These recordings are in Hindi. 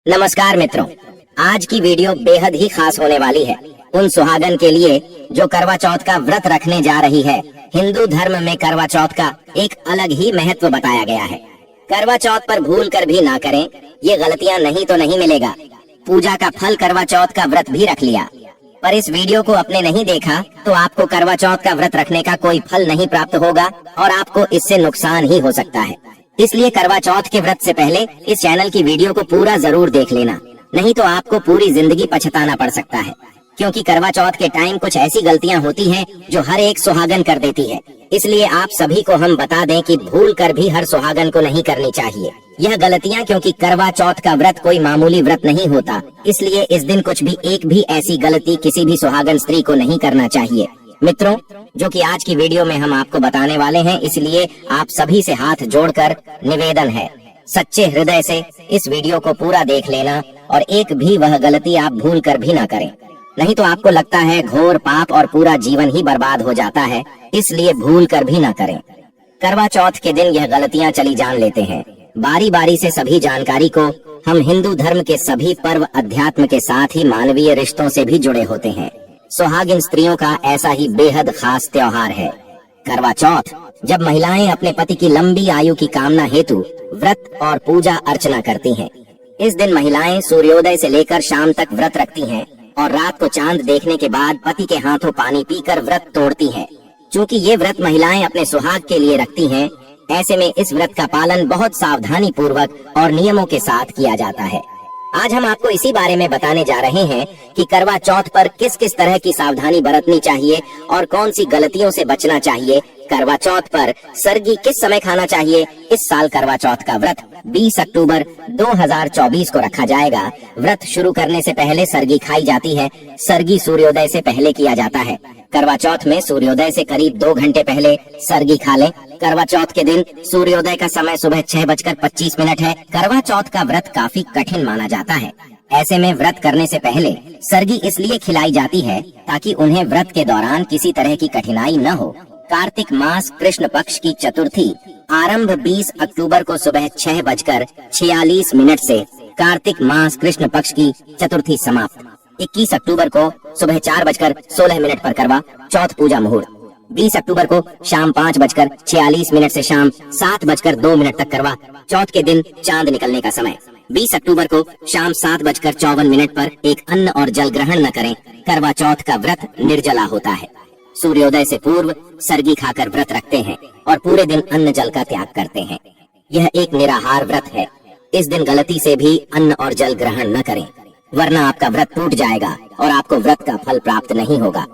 नमस्कार मित्रों, आज की वीडियो बेहद ही खास होने वाली है उन सुहागन के लिए जो करवा चौथ का व्रत रखने जा रही है। हिंदू धर्म में करवा चौथ का एक अलग ही महत्व बताया गया है। करवा चौथ पर भूल कर भी ना करें, ये गलतियां नहीं तो नहीं मिलेगा। पूजा का फल करवा चौथ का व्रत भी रख लिया, पर इस वीडियो को आपने नहीं देखा तो आपको करवा चौथ का व्रत रखने का कोई फल नहीं प्राप्त होगा और आपको इससे नुकसान ही हो सकता है। इसलिए करवा चौथ के व्रत से पहले इस चैनल की वीडियो को पूरा जरूर देख लेना, नहीं तो आपको पूरी जिंदगी पछताना पड़ सकता है। क्योंकि करवा चौथ के टाइम कुछ ऐसी गलतियां होती हैं जो हर एक सुहागन कर देती है। इसलिए आप सभी को हम बता दें कि भूल कर भी हर सुहागन को नहीं करनी चाहिए यह गलतियां, क्योंकि करवा चौथ का व्रत कोई मामूली व्रत नहीं होता। इसलिए इस दिन कुछ भी एक भी ऐसी गलती किसी भी सुहागन स्त्री को नहीं करना चाहिए। मित्रों, जो कि आज की वीडियो में हम आपको बताने वाले हैं, इसलिए आप सभी से हाथ जोड़कर निवेदन है, सच्चे हृदय से इस वीडियो को पूरा देख लेना और एक भी वह गलती आप भूल कर भी ना करें, नहीं तो आपको लगता है घोर पाप और पूरा जीवन ही बर्बाद हो जाता है। इसलिए भूल कर भी ना करें। करवा चौथ के दिन यह गलतियां चली जान लेते हैं। बारी बारी से सभी जानकारी को हम हिंदू धर्म के सभी पर्व अध्यात्म के साथ ही मानवीय रिश्तों से भी जुड़े होते हैं। सुहागिन स्त्रियों का ऐसा ही बेहद खास त्योहार है करवा चौथ, जब महिलाएं अपने पति की लंबी आयु की कामना हेतु व्रत और पूजा अर्चना करती हैं। इस दिन महिलाएं सूर्योदय से लेकर शाम तक व्रत रखती हैं और रात को चांद देखने के बाद पति के हाथों पानी पीकर व्रत तोड़ती हैं। चूँकि ये व्रत महिलाएं अपने सुहाग के लिए रखती हैं, ऐसे में इस व्रत का पालन बहुत सावधानी पूर्वक और नियमों के साथ किया जाता है। आज हम आपको इसी बारे में बताने जा रहे हैं कि करवा चौथ पर किस किस तरह की सावधानी बरतनी चाहिए और कौन सी गलतियों से बचना चाहिए। करवा चौथ पर सरगी किस समय खाना चाहिए। इस साल करवा चौथ का व्रत 20 अक्टूबर 2024 को रखा जाएगा। व्रत शुरू करने से पहले सरगी खाई जाती है। सरगी सूर्योदय से पहले किया जाता है। करवा चौथ में सूर्योदय से करीब 2 घंटे पहले सरगी खा लें। करवा चौथ के दिन सूर्योदय का समय सुबह 6:25 है। करवा चौथ का व्रत काफी कठिन माना जाता है। ऐसे में व्रत करने से पहले सरगी इसलिए खिलाई जाती है ताकि उन्हें व्रत के दौरान किसी तरह की कठिनाई न हो। कार्तिक मास कृष्ण पक्ष की चतुर्थी आरंभ 20 अक्टूबर को सुबह 6:46 से कार्तिक मास कृष्ण पक्ष की चतुर्थी समाप्त। 21 अक्टूबर को सुबह 4:16 पर करवा चौथ पूजा मुहूर्त। 20 अक्टूबर को शाम 5:46 से शाम 7:02 तक करवा चौथ के दिन चांद निकलने का समय। 20 अक्टूबर को शाम 7:54 पर एक अन्न और जल ग्रहण न करें। करवा चौथ का व्रत निर्जला होता है। सूर्योदय से पूर्व सरगी खाकर व्रत रखते हैं और पूरे दिन अन्न जल का त्याग करते हैं। यह एक निराहार व्रत है। इस दिन गलती से भी अन्न और जल ग्रहण न करें, वरना आपका व्रत टूट जाएगा और आपको व्रत का फल प्राप्त नहीं होगा।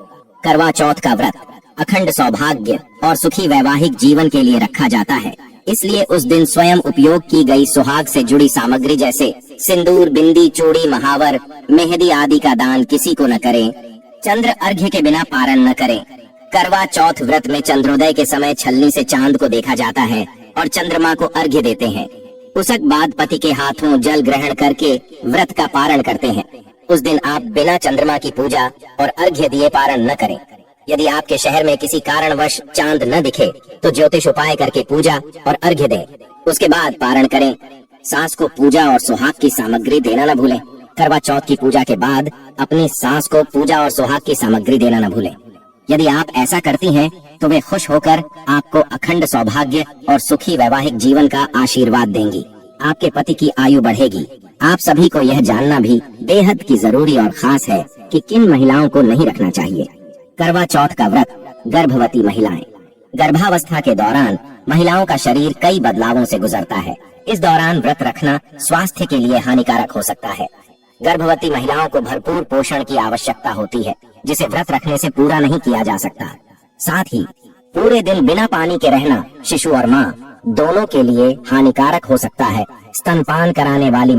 करवा चौथ का व्रत अखंड सौभाग्य और सुखी वैवाहिक जीवन के लिए रखा जाता है। इसलिए उस दिन स्वयं उपयोग की गई सुहाग से जुड़ी सामग्री जैसे सिंदूर, बिंदी, चूड़ी, महावर, मेहंदी आदि का दान किसी को न करें। चंद्र अर्घ्य के बिना पारण न करें। करवा चौथ व्रत में चंद्रोदय के समय छलनी से चांद को देखा जाता है और चंद्रमा को अर्घ्य देते हैं। उसक बाद पति के हाथों जल ग्रहण करके व्रत का पारण करते हैं। उस दिन आप बिना चंद्रमा की पूजा और अर्घ्य दिए पारण न करें। यदि आपके शहर में किसी कारणवश चांद न दिखे तो ज्योतिष उपाय करके पूजा और अर्घ्य दें। उसके बाद पारण करें। सास को पूजा और सुहाग की सामग्री देना न भूलें। करवा चौथ की पूजा के बाद अपनी सास को पूजा और सुहाग की सामग्री देना न भूलें। यदि आप ऐसा करती हैं तो वे खुश होकर आपको अखंड सौभाग्य और सुखी वैवाहिक जीवन का आशीर्वाद देंगी। आपके पति की आयु बढ़ेगी। आप सभी को यह जानना भी बेहद की जरूरी और खास है कि किन महिलाओं को नहीं रखना चाहिए। करवा चौथ का व्रत गर्भवती महिलाएं। गर्भावस्था के दौरान महिलाओं का शरीर कई बदलावों से गुजरता है। इस दौरान व्रत रखना स्वास्थ्य के लिए हानिकारक हो सकता है। गर्भवती महिलाओं को भरपूर पोषण की आवश्यकता होती है, जिसे व्रत रखने से पूरा नहीं किया जा सकता। साथ ही पूरे दिन बिना पानी के रहना शिशु और माँ दोनों के लिए हानिकारक हो सकता है। स्तनपान कराने वाली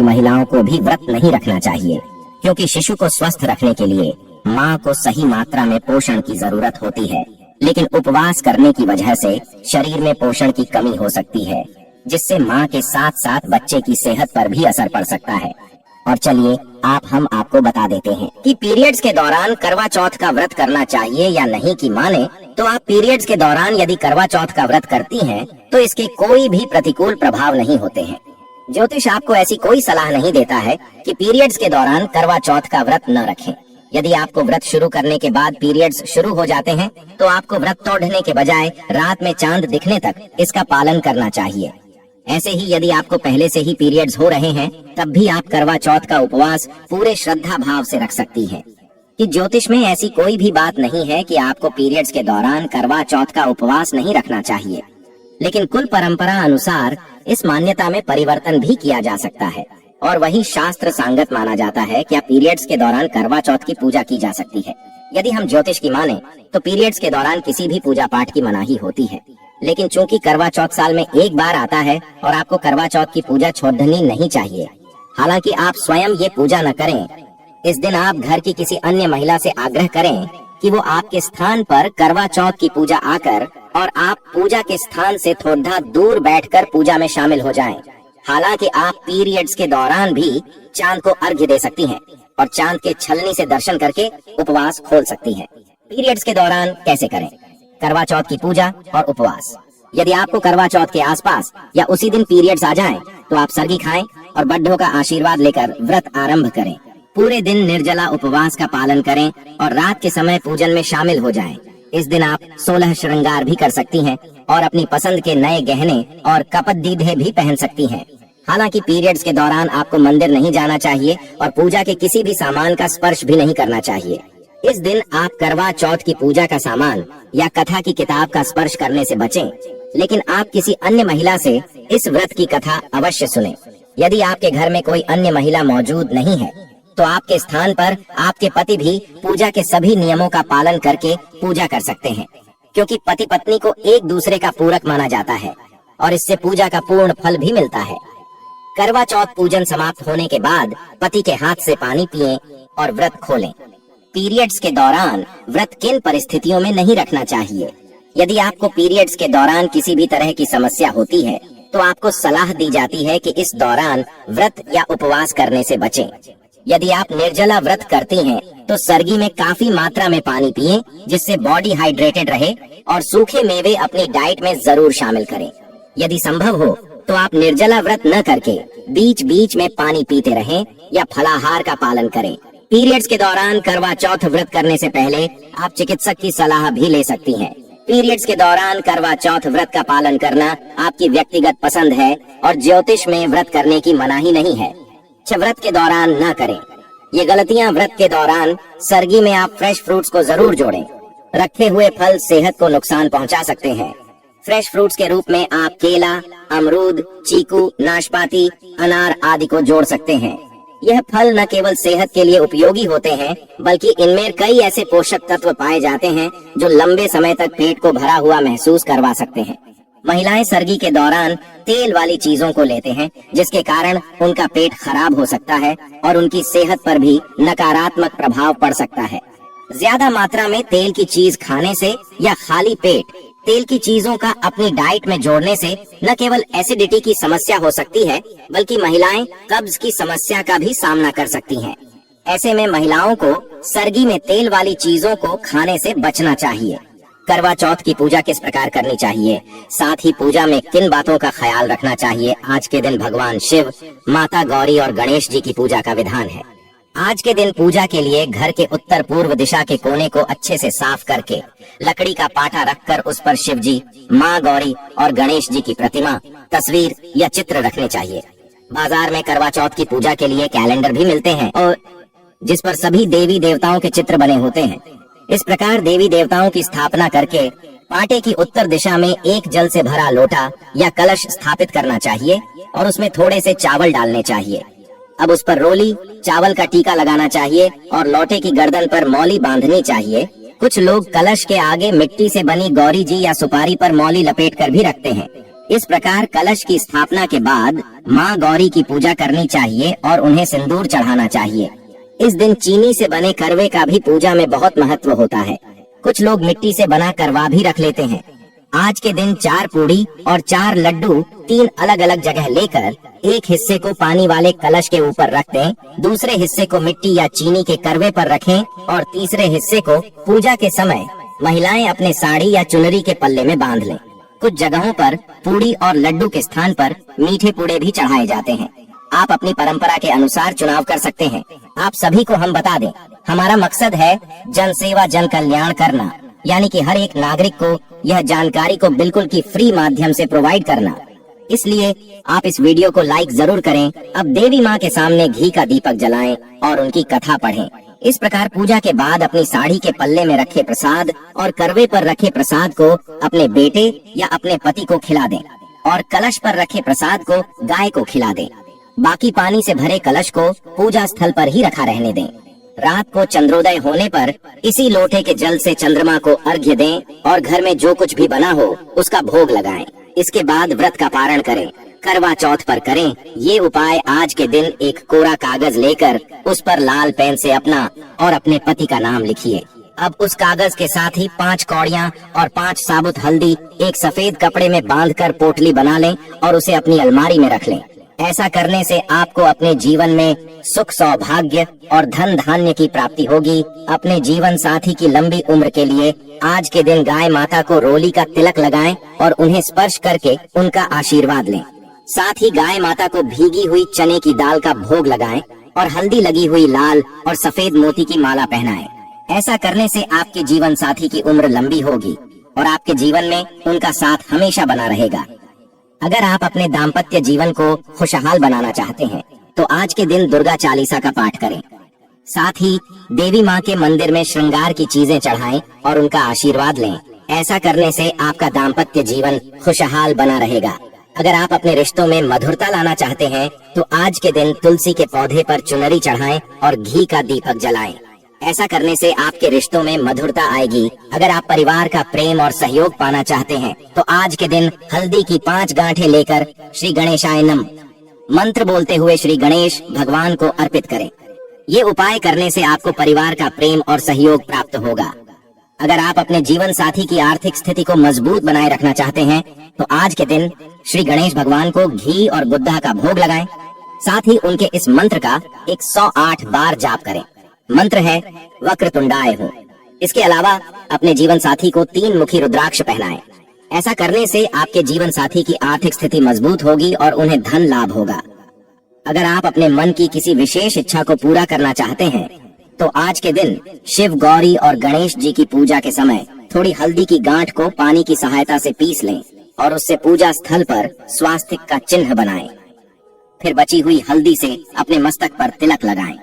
महिलाओं को भी व्रत नहीं रखना चाहिए, क्योंकि शिशु को स्वस्थ रखने के लिए माँ को सही मात्रा में पोषण की जरूरत होती है। लेकिन उपवास करने की वजह से शरीर में पोषण की कमी हो सकती है, जिससे माँ के साथ साथ बच्चे की सेहत पर भी असर पड़ सकता है। और चलिए हम आपको बता देते हैं कि पीरियड्स के दौरान करवा चौथ का व्रत करना चाहिए या नहीं की माने तो आप पीरियड्स के दौरान यदि करवा चौथ का व्रत करती हैं तो इसके कोई भी प्रतिकूल प्रभाव नहीं होते हैं। ज्योतिष आपको ऐसी कोई सलाह नहीं देता है कि पीरियड्स के दौरान करवा चौथ का व्रत न रखें। यदि आपको व्रत शुरू करने के बाद पीरियड्स शुरू हो जाते हैं तो आपको व्रत तोड़ने के बजाय रात में चांद दिखने तक इसका पालन करना चाहिए। ऐसे ही यदि आपको पहले से ही पीरियड्स हो रहे हैं तब भी आप करवा चौथ का उपवास पूरे श्रद्धा भाव से रख सकती हैं। कि ज्योतिष में ऐसी कोई भी बात नहीं है कि आपको पीरियड्स के दौरान करवा चौथ का उपवास नहीं रखना चाहिए, लेकिन कुल परंपरा अनुसार इस मान्यता में परिवर्तन भी किया जा सकता है और वही शास्त्र सांगत माना जाता है। क्या पीरियड्स के दौरान करवा चौथ की पूजा की जा सकती है? यदि हम ज्योतिष की माने तो पीरियड्स के दौरान किसी भी पूजा पाठ की मनाही होती है, लेकिन चूंकि करवा चौथ साल में एक बार आता है और आपको करवा चौथ की पूजा छोड़नी नहीं चाहिए। हालांकि आप स्वयं ये पूजा न करें, इस दिन आप घर की किसी अन्य महिला से आग्रह करें कि वो आपके स्थान पर करवा चौथ की पूजा आकर और आप पूजा के स्थान से थोड़ा दूर बैठकर पूजा में शामिल हो जाएं। हालांकि आप पीरियड्स के दौरान भी चांद को अर्घ्य दे सकती हैं और चांद के छलनी से दर्शन करके उपवास खोल सकती हैं। पीरियड्स के दौरान कैसे करें करवा चौथ की पूजा और उपवास? यदि आपको करवा चौथ के आसपास या उसी दिन पीरियड्स आ जाएं, तो आप सरगी खाएं और बड्ढों का आशीर्वाद लेकर व्रत आरंभ करें। पूरे दिन निर्जला उपवास का पालन करें और रात के समय पूजन में शामिल हो जाएं। इस दिन आप 16 श्रृंगार भी कर सकती हैं और अपनी पसंद के नए गहने और कपदीधे भी पहन सकती हैं। हालांकि पीरियड्स के दौरान आपको मंदिर नहीं जाना चाहिए और पूजा के किसी भी सामान का स्पर्श भी नहीं करना चाहिए। इस दिन आप करवा चौथ की पूजा का सामान या कथा की किताब का स्पर्श करने से बचें, लेकिन आप किसी अन्य महिला से इस व्रत की कथा अवश्य सुनें। यदि आपके घर में कोई अन्य महिला मौजूद नहीं है तो आपके स्थान पर आपके पति भी पूजा के सभी नियमों का पालन करके पूजा कर सकते हैं, क्योंकि पति पत्नी को एक दूसरे का पूरक माना जाता है और इससे पूजा का पूर्ण फल भी मिलता है। करवा चौथ पूजन समाप्त होने के बाद पति के हाथ से पानी पिएं और व्रत खोलें। पीरियड्स के दौरान व्रत किन परिस्थितियों में नहीं रखना चाहिए? यदि आपको पीरियड्स के दौरान किसी भी तरह की समस्या होती है तो आपको सलाह दी जाती है कि इस दौरान व्रत या उपवास करने से बचें। यदि आप निर्जला व्रत करती हैं तो सरगी में काफी मात्रा में पानी पिएं, जिससे बॉडी हाइड्रेटेड रहे, और सूखे मेवे अपनी डाइट में जरूर शामिल करें। यदि संभव हो तो आप निर्जला व्रत न करके बीच बीच में पानी पीते रहें या फलाहार का पालन करें। पीरियड्स के दौरान करवा चौथ व्रत करने से पहले आप चिकित्सक की सलाह भी ले सकती हैं। पीरियड्स के दौरान करवा चौथ व्रत का पालन करना आपकी व्यक्तिगत पसंद है और ज्योतिष में व्रत करने की मनाही नहीं है। व्रत के दौरान न करें ये गलतियां। व्रत के दौरान सरगी में आप फ्रेश फ्रूट्स को जरूर जोड़ें। रखे हुए फल सेहत को नुकसान पहुंचा सकते हैं। फ्रेश फ्रूट्स के रूप में आप केला, अमरूद, चीकू, नाशपाती, अनार आदि को जोड़ सकते हैं। यह फल न केवल सेहत के लिए उपयोगी होते हैं, बल्कि इनमें कई ऐसे पोषक तत्व पाए जाते हैं जो लंबे समय तक पेट को भरा हुआ महसूस करवा सकते हैं। महिलाएं सरगी के दौरान तेल वाली चीजों को लेते हैं, जिसके कारण उनका पेट खराब हो सकता है और उनकी सेहत पर भी नकारात्मक प्रभाव पड़ सकता है। ज्यादा मात्रा में तेल की चीज खाने से या खाली पेट तेल की चीजों का अपनी डाइट में जोड़ने से न केवल एसिडिटी की समस्या हो सकती है, बल्कि महिलाएं कब्ज की समस्या का भी सामना कर सकती हैं। ऐसे में महिलाओं को सरगी में तेल वाली चीजों को खाने से बचना चाहिए। करवा चौथ की पूजा किस प्रकार करनी चाहिए, साथ ही पूजा में किन बातों का ख्याल रखना चाहिए, आज के दिन भगवान शिव, माता गौरी और गणेश जी की पूजा का विधान है। आज के दिन पूजा के लिए घर के उत्तर पूर्व दिशा के कोने को अच्छे से साफ करके लकड़ी का पाटा रखकर उस पर शिव जी, माँ गौरी और गणेश जी की प्रतिमा, तस्वीर या चित्र रखने चाहिए। बाजार में करवा चौथ की पूजा के लिए कैलेंडर भी मिलते हैं और जिस पर सभी देवी देवताओं के चित्र बने होते हैं। इस प्रकार देवी देवताओं की स्थापना करके पाटे की उत्तर दिशा में एक जल से भरा लोटा या कलश स्थापित करना चाहिए और उसमें थोड़े से चावल डालने चाहिए। अब उस पर रोली, चावल का टीका लगाना चाहिए और लोटे की गर्दन पर मौली बांधनी चाहिए। कुछ लोग कलश के आगे मिट्टी से बनी गौरी जी या सुपारी पर मौली लपेट कर भी रखते हैं। इस प्रकार कलश की स्थापना के बाद माँ गौरी की पूजा करनी चाहिए और उन्हें सिंदूर चढ़ाना चाहिए। इस दिन चीनी से बने करवे का भी पूजा में बहुत महत्व होता है। कुछ लोग मिट्टी से बना करवा भी रख लेते हैं। आज के दिन 4 पूड़ी और 4 लड्डू 3 अलग अलग जगह लेकर एक हिस्से को पानी वाले कलश के ऊपर रख दें, दूसरे हिस्से को मिट्टी या चीनी के करवे पर रखें और तीसरे हिस्से को पूजा के समय महिलाएं अपने साड़ी या चुनरी के पल्ले में बांध लें। कुछ जगहों पर पूड़ी और लड्डू के स्थान पर मीठे पूड़े भी चढ़ाए जाते हैं। आप अपनी परंपरा के अनुसार चुनाव कर सकते हैं। आप सभी को हम बता दें, हमारा मकसद है जन सेवा जन कल्याण करना, यानी कि हर एक नागरिक को यह जानकारी को बिल्कुल की फ्री माध्यम से प्रोवाइड करना। इसलिए आप इस वीडियो को लाइक जरूर करें। अब देवी माँ के सामने घी का दीपक जलाएं और उनकी कथा पढ़ें। इस प्रकार पूजा के बाद अपनी साड़ी के पल्ले में रखे प्रसाद और करवे पर रखे प्रसाद को अपने बेटे या अपने पति को खिला दें और कलश पर रखे प्रसाद को गाय को खिला दें। बाकी पानी से भरे कलश को पूजा स्थल पर ही रखा रहने दें। रात को चंद्रोदय होने पर इसी लोटे के जल से चंद्रमा को अर्घ्य दें और घर में जो कुछ भी बना हो उसका भोग लगाएं। इसके बाद व्रत का पारण करें। करवा चौथ पर करें ये उपाय। आज के दिन एक कोरा कागज लेकर उस पर लाल पेन से अपना और अपने पति का नाम लिखिए। अब उस कागज के साथ ही 5 कौड़ियाँ और 5 साबुत हल्दी एक सफेद कपड़े में बांधकर पोटली बना लें और उसे अपनी अलमारी में रख लें। ऐसा करने से आपको अपने जीवन में सुख, सौभाग्य और धन धान्य की प्राप्ति होगी। अपने जीवन साथी की लंबी उम्र के लिए आज के दिन गाय माता को रोली का तिलक लगाएं और उन्हें स्पर्श करके उनका आशीर्वाद लें। साथ ही गाय माता को भीगी हुई चने की दाल का भोग लगाएं और हल्दी लगी हुई लाल और सफेद मोती की माला पहनाएं। ऐसा करने से आपके जीवन साथी की उम्र लंबी होगी और आपके जीवन में उनका साथ हमेशा बना रहेगा। अगर आप अपने दाम्पत्य जीवन को खुशहाल बनाना चाहते हैं तो आज के दिन दुर्गा चालीसा का पाठ करें। साथ ही देवी माँ के मंदिर में श्रृंगार की चीजें चढ़ाएं और उनका आशीर्वाद लें। ऐसा करने से आपका दाम्पत्य जीवन खुशहाल बना रहेगा। अगर आप अपने रिश्तों में मधुरता लाना चाहते हैं तो आज के दिन तुलसी के पौधे पर चुनरी चढ़ाएं और घी का दीपक जलाएं। ऐसा करने से आपके रिश्तों में मधुरता आएगी। अगर आप परिवार का प्रेम और सहयोग पाना चाहते हैं तो आज के दिन हल्दी की 5 गांठें लेकर श्री गणेशाय नमः मंत्र बोलते हुए श्री गणेश भगवान को अर्पित करें। ये उपाय करने से आपको परिवार का प्रेम और सहयोग प्राप्त होगा। अगर आप अपने जीवन साथी की आर्थिक स्थिति को मजबूत बनाए रखना चाहते हैं तो आज के दिन श्री गणेश भगवान को घी और बुद्धा का भोग लगाएं। साथ ही उनके इस मंत्र का 108 बार जाप करें। मंत्र है वक्रतुंडाय हो। इसके अलावा अपने जीवन साथी को 3 मुखी रुद्राक्ष पहनाएं। ऐसा करने से आपके जीवन साथी की आर्थिक स्थिति मजबूत होगी और उन्हें धन लाभ होगा। अगर आप अपने मन की किसी विशेष इच्छा को पूरा करना चाहते हैं तो आज के दिन शिव, गौरी और गणेश जी की पूजा के समय थोड़ी हल्दी की गांठ को पानी की सहायता से पीस लें और उससे पूजा स्थल पर स्वास्तिक का चिन्ह बनाएं। फिर बची हुई हल्दी से अपने मस्तक पर तिलक लगाएं।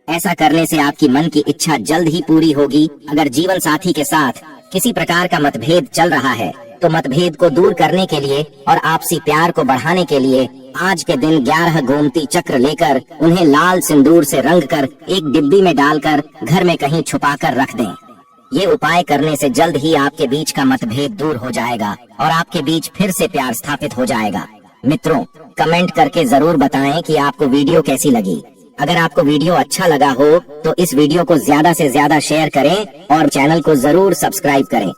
ऐसा करने से आपकी मन की इच्छा जल्द ही पूरी होगी। अगर जीवन साथी के साथ किसी प्रकार का मतभेद चल रहा है तो मतभेद को दूर करने के लिए और आपसी प्यार को बढ़ाने के लिए आज के दिन 11 गोमती चक्र लेकर उन्हें लाल सिंदूर से रंग कर एक डिब्बी में डालकर घर में कहीं छुपा कर रख दें। ये उपाय करने से जल्द ही आपके बीच का मतभेद दूर हो जाएगा और आपके बीच फिर से प्यार स्थापित हो जाएगा। मित्रों, कमेंट करके जरूर बताएं कि आपको वीडियो कैसी लगी। अगर आपको वीडियो अच्छा लगा हो तो इस वीडियो को ज्यादा से ज्यादा शेयर करें और चैनल को जरूर सब्सक्राइब करें